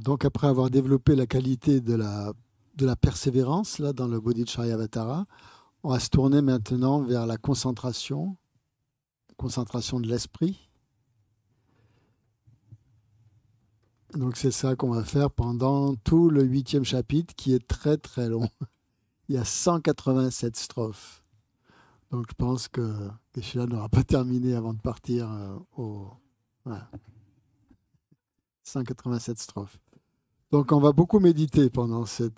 Donc après avoir développé la qualité de la persévérance là, dans le Bodhicharyavatara, on va se tourner maintenant vers la concentration de l'esprit. Donc c'est ça qu'on va faire pendant tout le 8e chapitre qui est très très long. Il y a 187 strophes. Donc je pense que Geshe-la n'aura pas terminé avant de partir au... Voilà, 187 strophes. Donc on va beaucoup méditer pendant ce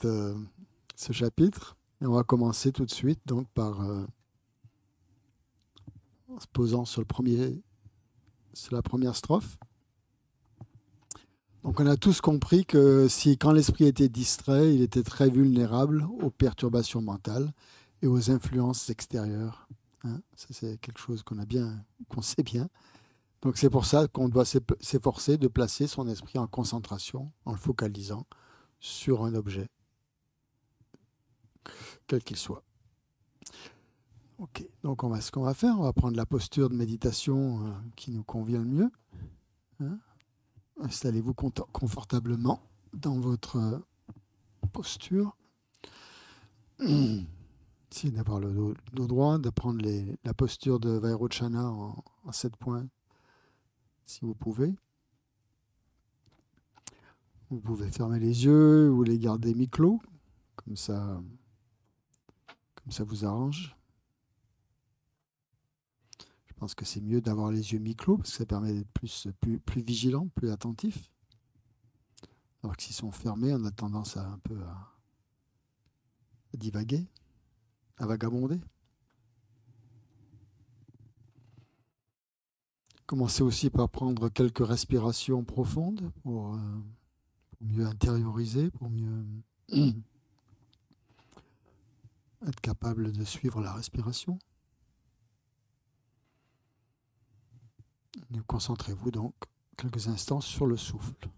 chapitre. Et on va commencer tout de suite donc par en se posant sur la première strophe. Donc on a tous compris que quand l'esprit était distrait, il était très vulnérable aux perturbations mentales et aux influences extérieures. Hein, ça c'est quelque chose qu'on sait bien. Donc c'est pour ça qu'on doit s'efforcer de placer son esprit en concentration, en le focalisant sur un objet, quel qu'il soit. Ok, donc ce qu'on va faire, on va prendre la posture de méditation qui nous convient le mieux. Hein. Installez-vous confortablement dans votre posture. Essayez d'avoir le dos droit, de prendre la posture de Vairochana en 7 points, si vous pouvez. Vous pouvez fermer les yeux ou les garder mi-clos, comme ça vous arrange. Je pense que c'est mieux d'avoir les yeux mi-clos, parce que ça permet d'être plus vigilant, plus attentif. Alors que s'ils sont fermés, on a tendance à un peu à divaguer, à vagabonder. Commencez aussi par prendre quelques respirations profondes pour mieux intérioriser, pour mieux être capable de suivre la respiration. Concentrez-vous donc quelques instants sur le souffle.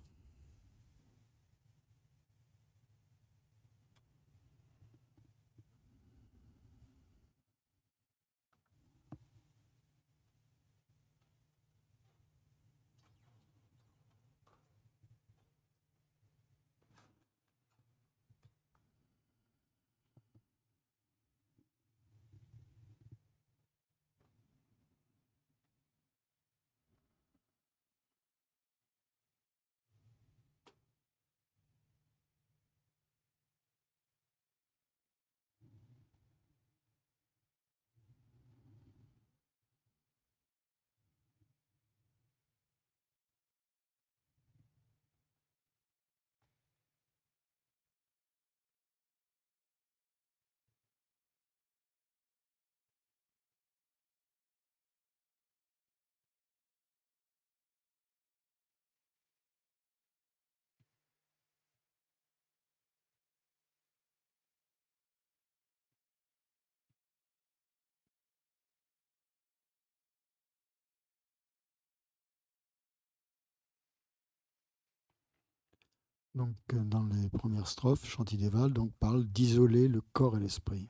Donc, dans les premières strophes, Shantideva parle d'isoler le corps et l'esprit.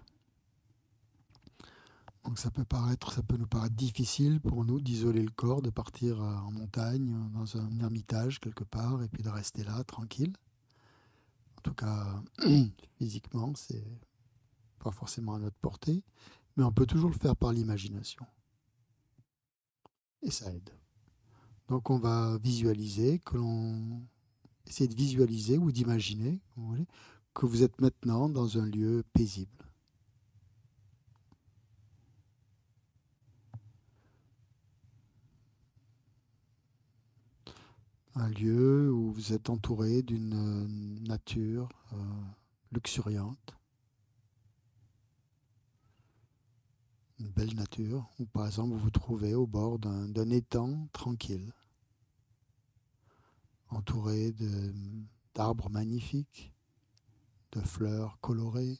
Donc ça peut nous paraître difficile pour nous d'isoler le corps, de partir en montagne, dans un ermitage quelque part, et puis de rester là, tranquille. En tout cas, physiquement, c'est pas forcément à notre portée, mais on peut toujours le faire par l'imagination. Et ça aide. Donc on va essayer de visualiser ou d'imaginer, vous voulez, que vous êtes maintenant dans un lieu paisible. Un lieu où vous êtes entouré d'une nature luxuriante, une belle nature, ou par exemple vous vous trouvez au bord d'un étang tranquille, entouré d'arbres magnifiques, de fleurs colorées,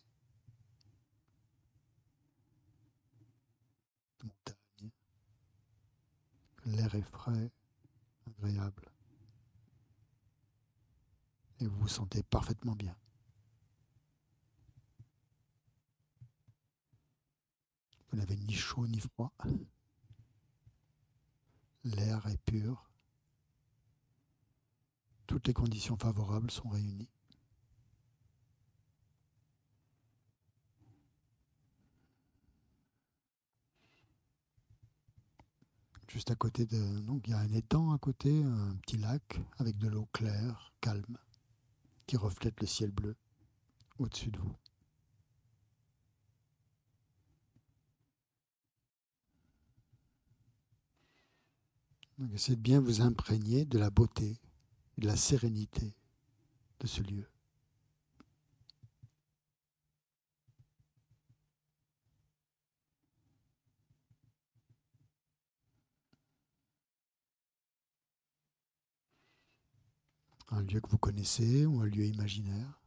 de montagnes. L'air est frais, agréable, et vous vous sentez parfaitement bien. Vous n'avez ni chaud ni froid. L'air est pur. toutes les conditions favorables sont réunies. Juste à côté donc il y a un étang à côté, un petit lac avec de l'eau claire, calme, qui reflète le ciel bleu au-dessus de vous. Donc essayez de bien vous imprégner de la beauté et de la sérénité de ce lieu. Un lieu que vous connaissez ou un lieu imaginaire.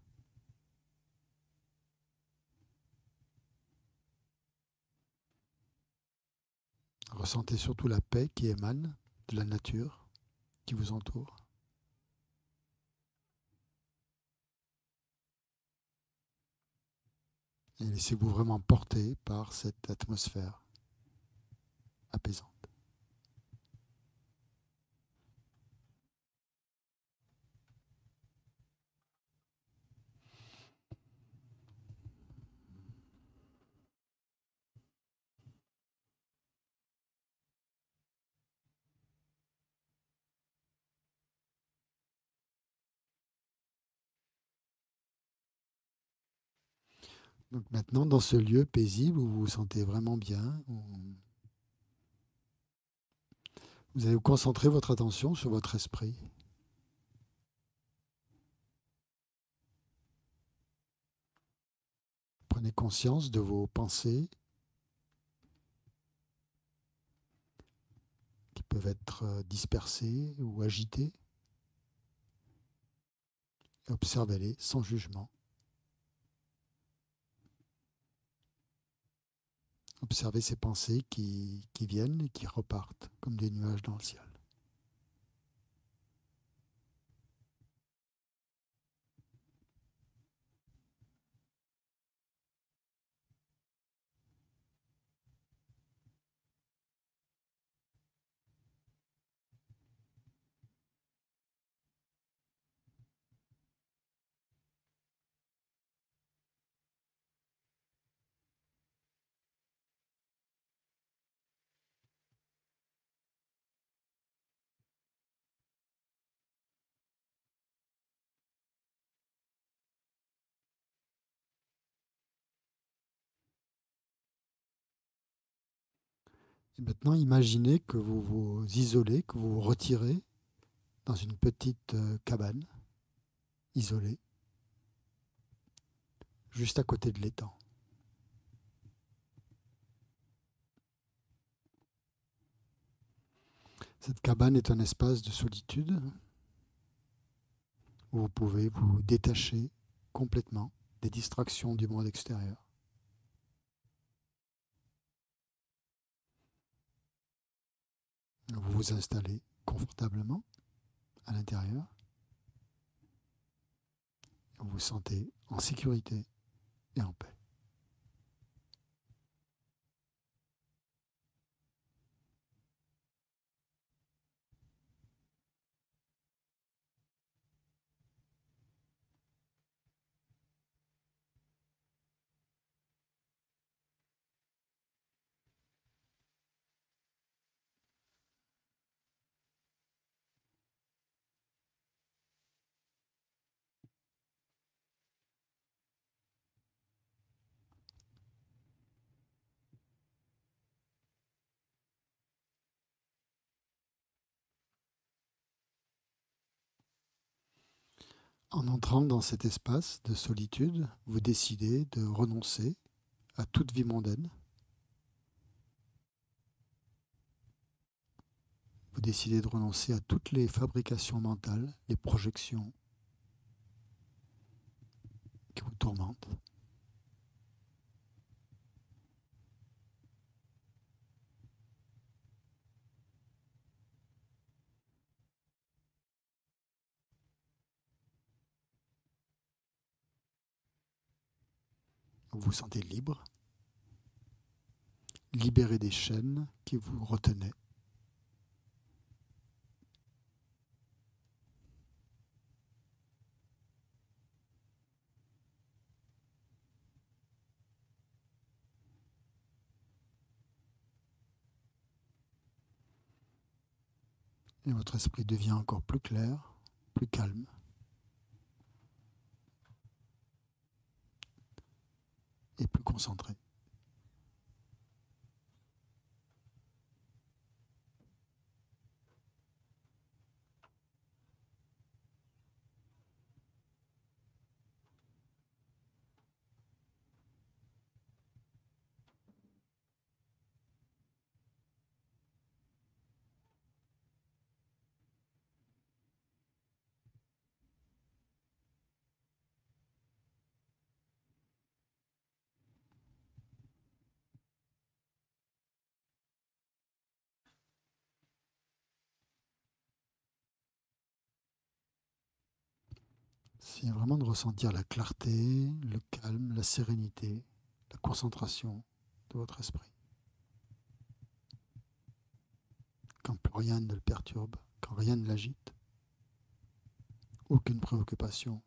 Ressentez surtout la paix qui émane de la nature qui vous entoure. Et laissez-vous vraiment porter par cette atmosphère apaisante. Donc maintenant, dans ce lieu paisible où vous vous sentez vraiment bien, vous allez vous concentrer votre attention sur votre esprit. Prenez conscience de vos pensées qui peuvent être dispersées ou agitées. Et observez-les sans jugement. Observez ces pensées qui viennent et qui repartent comme des nuages dans le ciel. Et maintenant, imaginez que vous vous isolez, que vous vous retirez dans une petite cabane isolée, juste à côté de l'étang. Cette cabane est un espace de solitude où vous pouvez vous détacher complètement des distractions du monde extérieur. Vous vous installez confortablement à l'intérieur. Vous vous sentez en sécurité et en paix. En entrant dans cet espace de solitude, vous décidez de renoncer à toute vie mondaine. Vous décidez de renoncer à toutes les fabrications mentales, les projections qui vous tourmentent. Vous vous sentez libre, libéré des chaînes qui vous retenaient. Et votre esprit devient encore plus clair, plus calme. Et plus concentré. C'est vraiment de ressentir la clarté, le calme, la sérénité, la concentration de votre esprit. Quand plus rien ne le perturbe, quand rien ne l'agite, aucune préoccupation.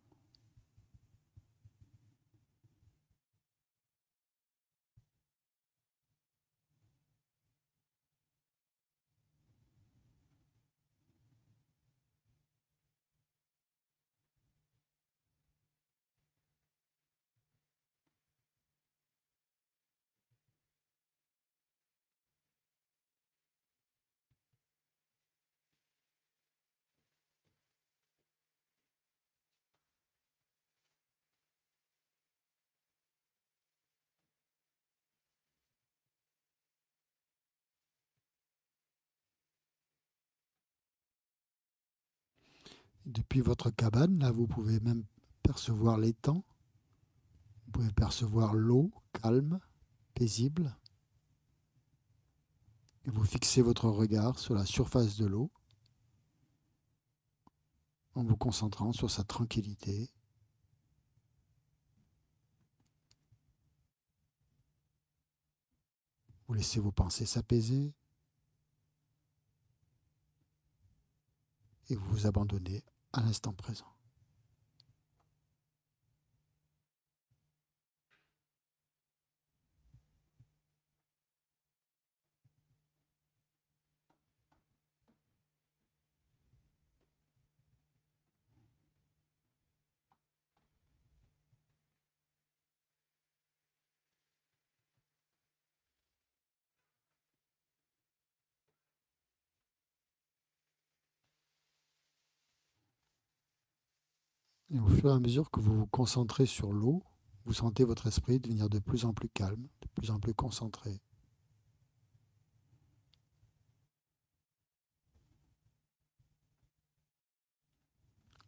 Depuis votre cabane, là, vous pouvez même percevoir l'étang. Vous pouvez percevoir l'eau calme, paisible. Et vous fixez votre regard sur la surface de l'eau en vous concentrant sur sa tranquillité. Vous laissez vos pensées s'apaiser et vous vous abandonnez à l'instant présent. Et au fur et à mesure que vous vous concentrez sur l'eau, vous sentez votre esprit devenir de plus en plus calme, de plus en plus concentré.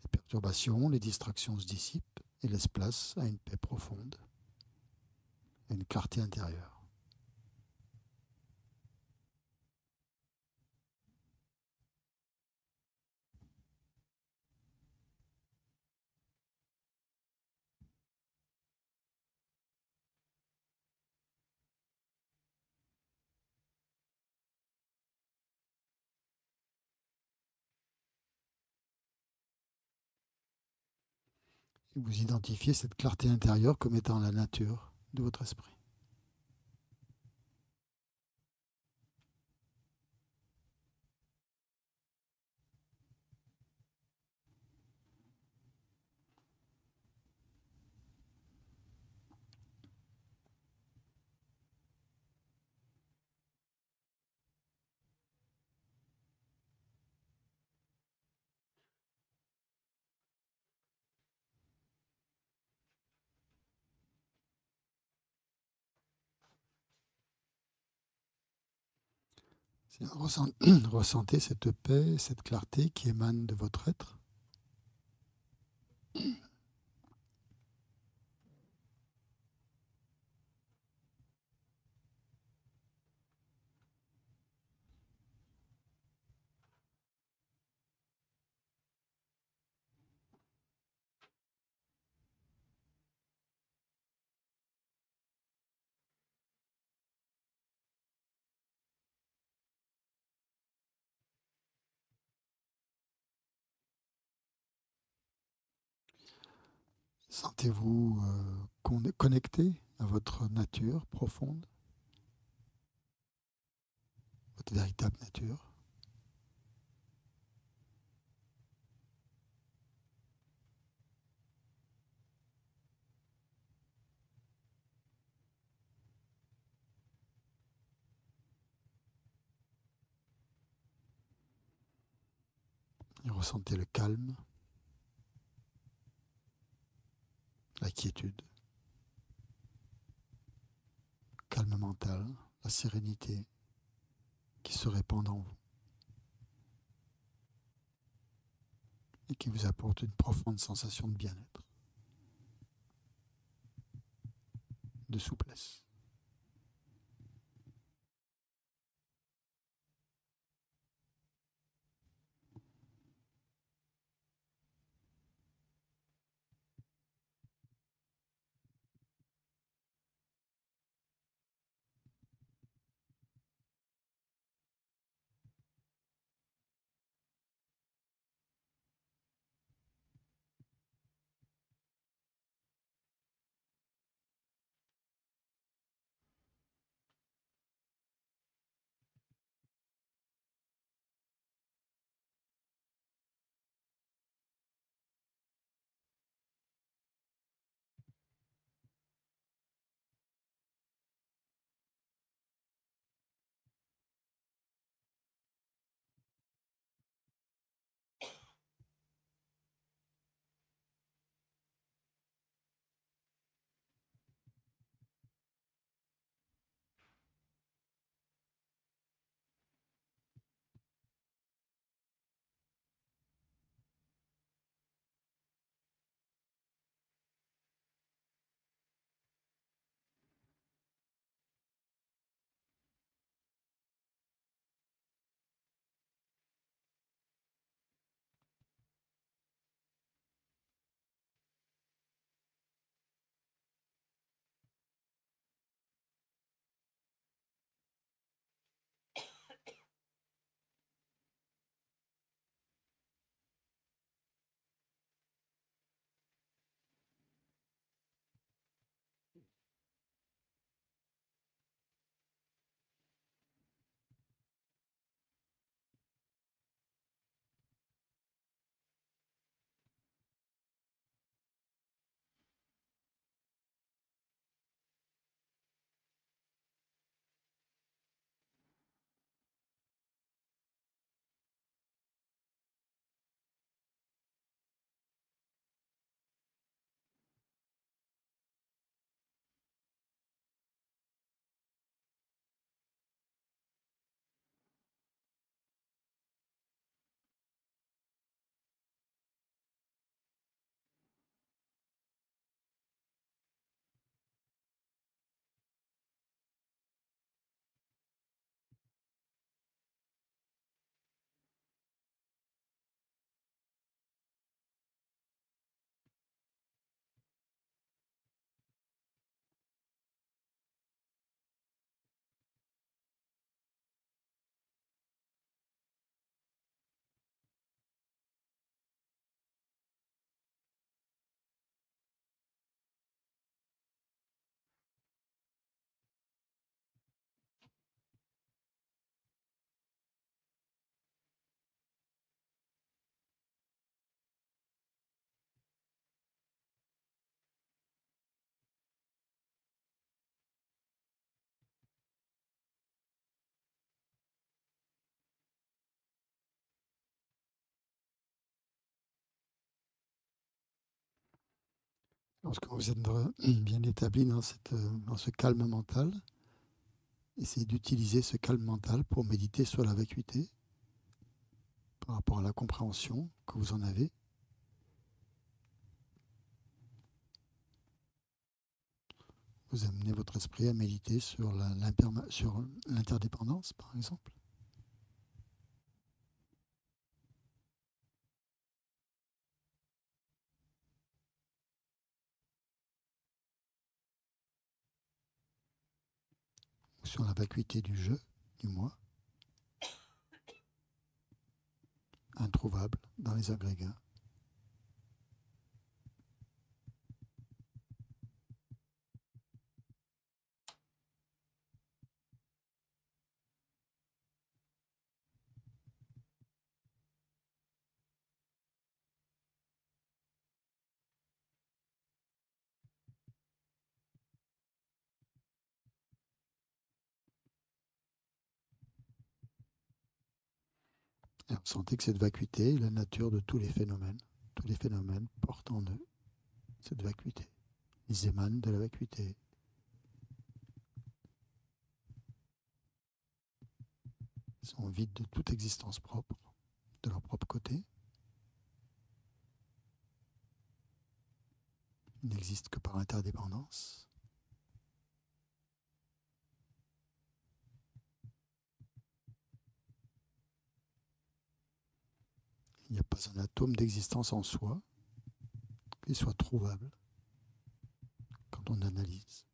Les perturbations, les distractions se dissipent et laissent place à une paix profonde, à une clarté intérieure. Et vous identifiez cette clarté intérieure comme étant la nature de votre esprit. Ressentez cette paix, cette clarté qui émane de votre être. Sentez-vous connecté à votre nature profonde, votre véritable nature. ressentez le calme, la quiétude, le calme mental, la sérénité qui se répand en vous et qui vous apporte une profonde sensation de bien-être, de souplesse. Lorsque vous êtes bien établi dans ce calme mental, essayez d'utiliser ce calme mental pour méditer sur la vacuité par rapport à la compréhension que vous en avez. Vous amenez votre esprit à méditer sur sur l'interdépendance, par exemple. Ou sur la vacuité du je, du moi, introuvable dans les agrégats. Alors, Sentez que cette vacuité est la nature de tous les phénomènes. Tous les phénomènes portent en eux cette vacuité. Ils émanent de la vacuité. Ils sont vides de toute existence propre, de leur propre côté. Ils n'existent que par interdépendance. Il n'y a pas un atome d'existence en soi qui soit trouvable quand on analyse.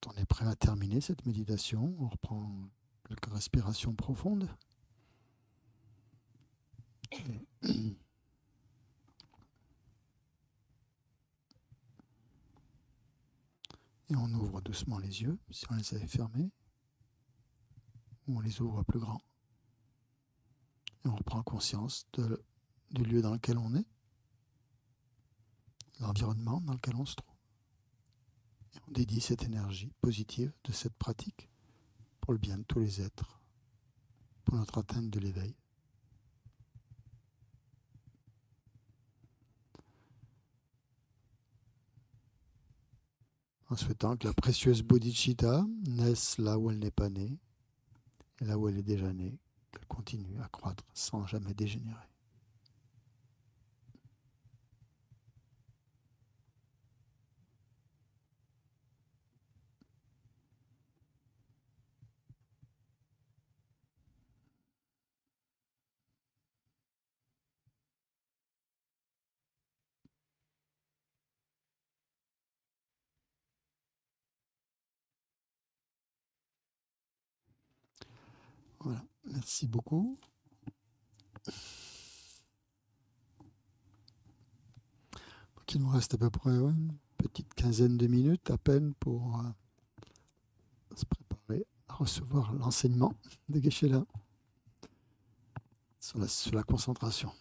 Quand on est prêt à terminer cette méditation, on reprend quelques respirations profondes. Et on ouvre doucement les yeux, si on les avait fermés, ou on les ouvre plus grand. Et on reprend conscience du lieu dans lequel on est, l'environnement dans lequel on se trouve. Et on dédie cette énergie positive de cette pratique pour le bien de tous les êtres, pour notre atteinte de l'éveil. En souhaitant que la précieuse bodhicitta naisse là où elle n'est pas née, et là où elle est déjà née, qu'elle continue à croître sans jamais dégénérer. Voilà, merci beaucoup. Donc il nous reste à peu près une petite quinzaine de minutes à peine pour se préparer à recevoir l'enseignement de Geshe-la sur la concentration.